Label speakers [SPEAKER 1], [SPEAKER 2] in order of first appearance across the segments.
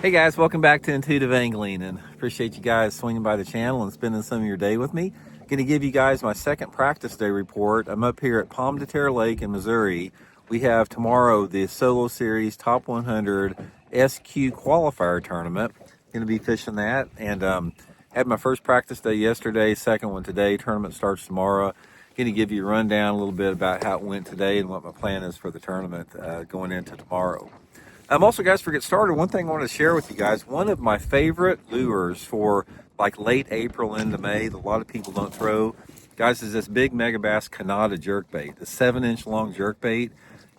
[SPEAKER 1] Hey guys, welcome back to Intuitive Angling, and appreciate you guys swinging by the channel and spending some of your day with me. Going to give you guys my second practice day report. I'm up here at Pomme de Terre Lake in Missouri. We have tomorrow the Solo Series Top 100 SQ Qualifier Tournament. Going to be fishing that, and had my first practice day yesterday, second one today. Tournament starts tomorrow. Going to give you a rundown a little bit about how it went today and what my plan is for the tournament going into tomorrow. Also, guys, for get started, one thing I want to share with you guys, one of my favorite lures for like late April into May that a lot of people don't throw, guys, is this big Megabass kanata jerkbait, the 7-inch long jerkbait.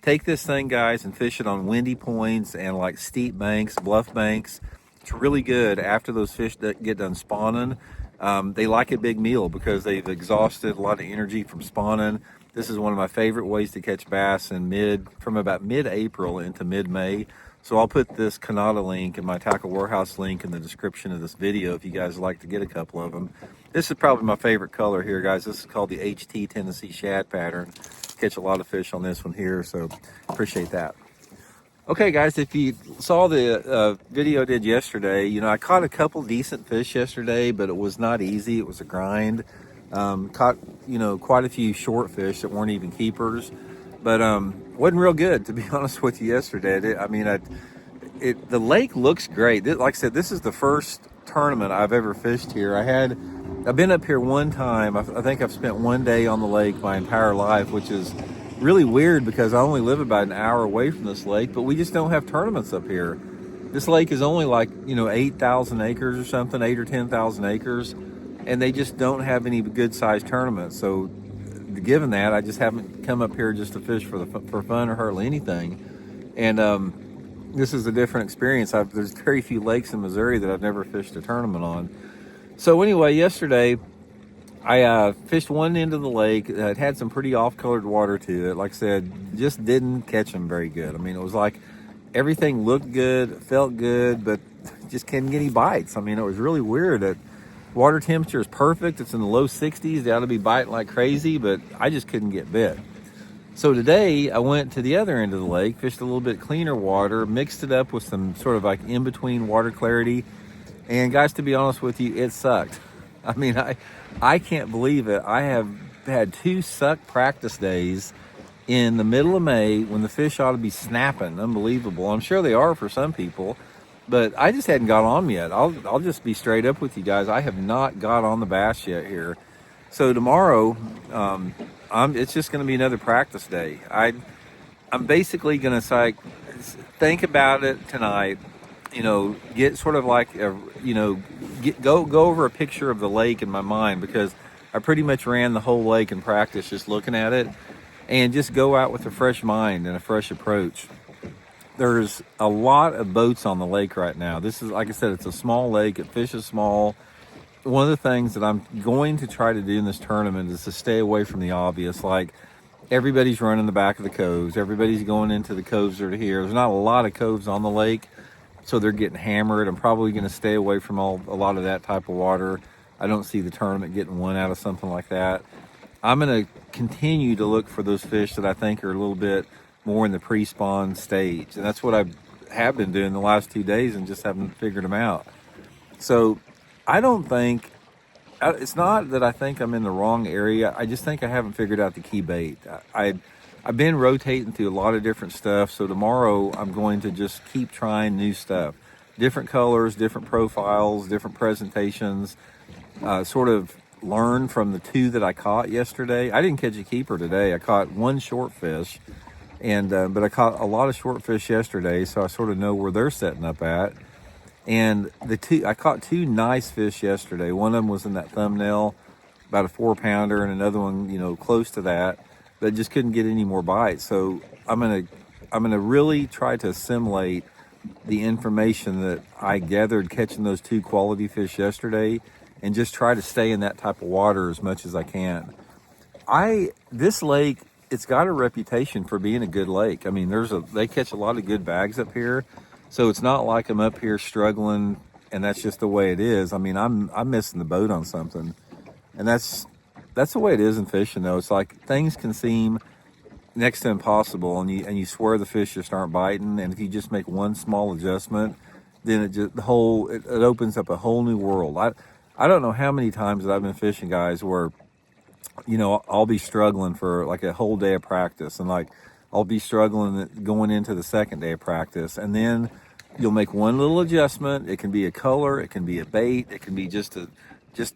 [SPEAKER 1] Take this thing, guys, and fish it on windy points and like steep banks, bluff banks. It's really good after those fish that get done spawning. They like a big meal because they've exhausted a lot of energy from spawning. This is one of my favorite ways to catch bass from about mid-April into mid-May. So I'll put this kanata link and my tackle warehouse link in the description of this video if you guys would like to get a couple of them. This is probably my favorite color here, guys. This is called the HT Tennessee Shad pattern. Catch a lot of fish on this one here, so appreciate that. Okay, guys, if you saw the video I did yesterday, I caught a couple decent fish yesterday, but it was not easy. It was a grind. Caught, quite a few short fish that weren't even keepers, but wasn't real good, to be honest with you, yesterday. The lake looks great. Like I said, this is the first tournament I've ever fished here. I've been up here one time. I think I've spent one day on the lake my entire life, which is really weird because I only live about an hour away from this lake, but we just don't have tournaments up here. This lake is only like, 8,000 acres or something, 8 or 10,000 acres, and they just don't have any good sized tournaments. So given that, I just haven't come up here just to fish for fun or hardly anything. And this is a different experience. There's very few lakes in Missouri that I've never fished a tournament on. So anyway, yesterday, I fished one end of the lake. It had some pretty off-colored water to it. Like I said, just didn't catch them very good. It was like everything looked good, felt good, but just couldn't get any bites. It was really weird. Water temperature is perfect. It's in the low 60s. They ought to be biting like crazy, but I just couldn't get bit. So today, I went to the other end of the lake, fished a little bit cleaner water, mixed it up with some sort of like in-between water clarity. And guys, to be honest with you, it sucked. I can't believe it. I have had 2 suck practice days in the middle of May when the fish ought to be snapping. Unbelievable. I'm sure they are for some people, but I just hadn't got on yet. I'll just be straight up with you guys. I have not got on the bass yet here. So tomorrow, it's just going to be another practice day. I'm basically going to think about it tonight. Get sort of like go over a picture of the lake in my mind, because I pretty much ran the whole lake in practice just looking at it, and just go out with a fresh mind and a fresh approach. There's a lot of boats on the lake right now. This is, like I said, it's a small lake. It fishes small. One of the things that I'm going to try to do in this tournament is to stay away from the obvious. Like, everybody's running the back of the coves. Everybody's going into the coves that are here. There's not a lot of coves on the lake, so they're getting hammered. I'm probably going to stay away from a lot of that type of water. I don't see the tournament getting one out of something like that. I'm going to continue to look for those fish that I think are a little bit more in the pre-spawn stage. And that's what I have been doing the last 2 days and just haven't figured them out. So it's not that I think I'm in the wrong area. I just think I haven't figured out the key bait. I've been rotating through a lot of different stuff, so tomorrow I'm going to just keep trying new stuff. Different colors, different profiles, different presentations, sort of learn from the 2 that I caught yesterday. I didn't catch a keeper today. I caught 1 short fish, but I caught a lot of short fish yesterday, so I sort of know where they're setting up at. And I caught 2 nice fish yesterday. One of them was in that thumbnail, about a 4-pounder, and another one, close to that. But just couldn't get any more bites. So I'm gonna really try to assimilate the information that I gathered catching those 2 quality fish yesterday, and just try to stay in that type of water as much as I can. This lake, it's got a reputation for being a good lake. They catch a lot of good bags up here, so it's not like I'm up here struggling and that's just the way it is. I'm missing the boat on something, and that's the way it is in fishing, though. It's like things can seem next to impossible, and you swear the fish just aren't biting, and if you just make one small adjustment, then it opens up a whole new world. I don't know how many times that I've been fishing, guys, where I'll be struggling for like a whole day of practice, and like I'll be struggling going into the second day of practice, and then you'll make one little adjustment. It can be a color, it can be a bait, it can be just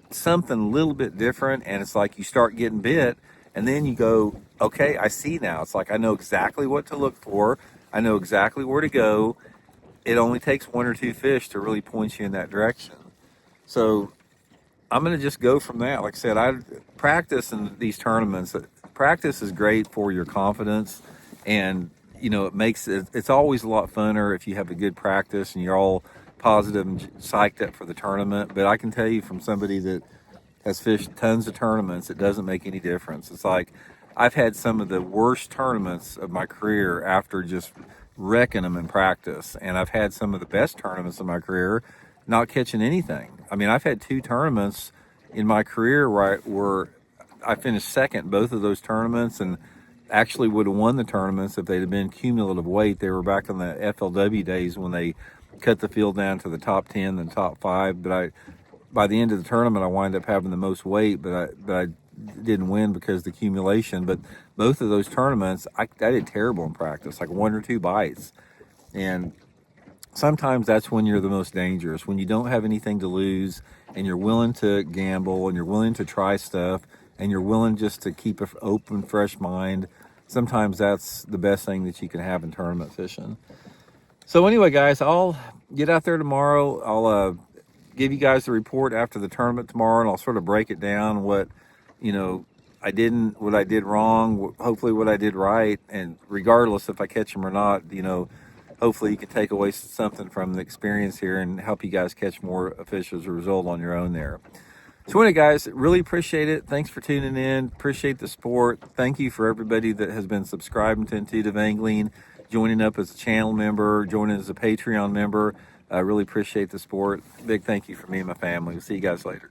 [SPEAKER 1] something a little bit different, and it's like you start getting bit, and then you go, okay, I see now. It's like I know exactly what to look for. I know exactly where to go. It only takes one or two fish to really point you in that direction. So I'm going to just go from that. Like I said, I practice in these tournaments. Practice is great for your confidence, and it's always a lot funner if you have a good practice and you're all positive and psyched up for the tournament. But I can tell you from somebody that has fished tons of tournaments, it doesn't make any difference. It's like I've had some of the worst tournaments of my career after just wrecking them in practice, and I've had some of the best tournaments of my career not catching anything. I mean, I've had two tournaments in my career where I finished second both of those tournaments, and actually would have won the tournaments if they'd have been cumulative weight. They were back in the FLW days when they cut the field down to the top 10 and top 5. But by the end of the tournament, I wind up having the most weight, but I didn't win because of the accumulation. But both of those tournaments, I did terrible in practice, like one or two bites. And sometimes that's when you're the most dangerous, when you don't have anything to lose and you're willing to gamble and you're willing to try stuff and you're willing just to keep an open, fresh mind. Sometimes that's the best thing that you can have in tournament fishing. So anyway, guys, I'll get out there tomorrow. I'll give you guys the report after the tournament tomorrow, and I'll sort of break it down what I did wrong, hopefully what I did right, and regardless if I catch them or not, hopefully you can take away something from the experience here and help you guys catch more fish as a result on your own there. So anyway, guys, really appreciate it. Thanks for tuning in. Appreciate the support. Thank you for everybody that has been subscribing to Intuitive Angling, joining up as a channel member, joining as a Patreon member. I really appreciate the support. Big thank you from me and my family. We'll see you guys later.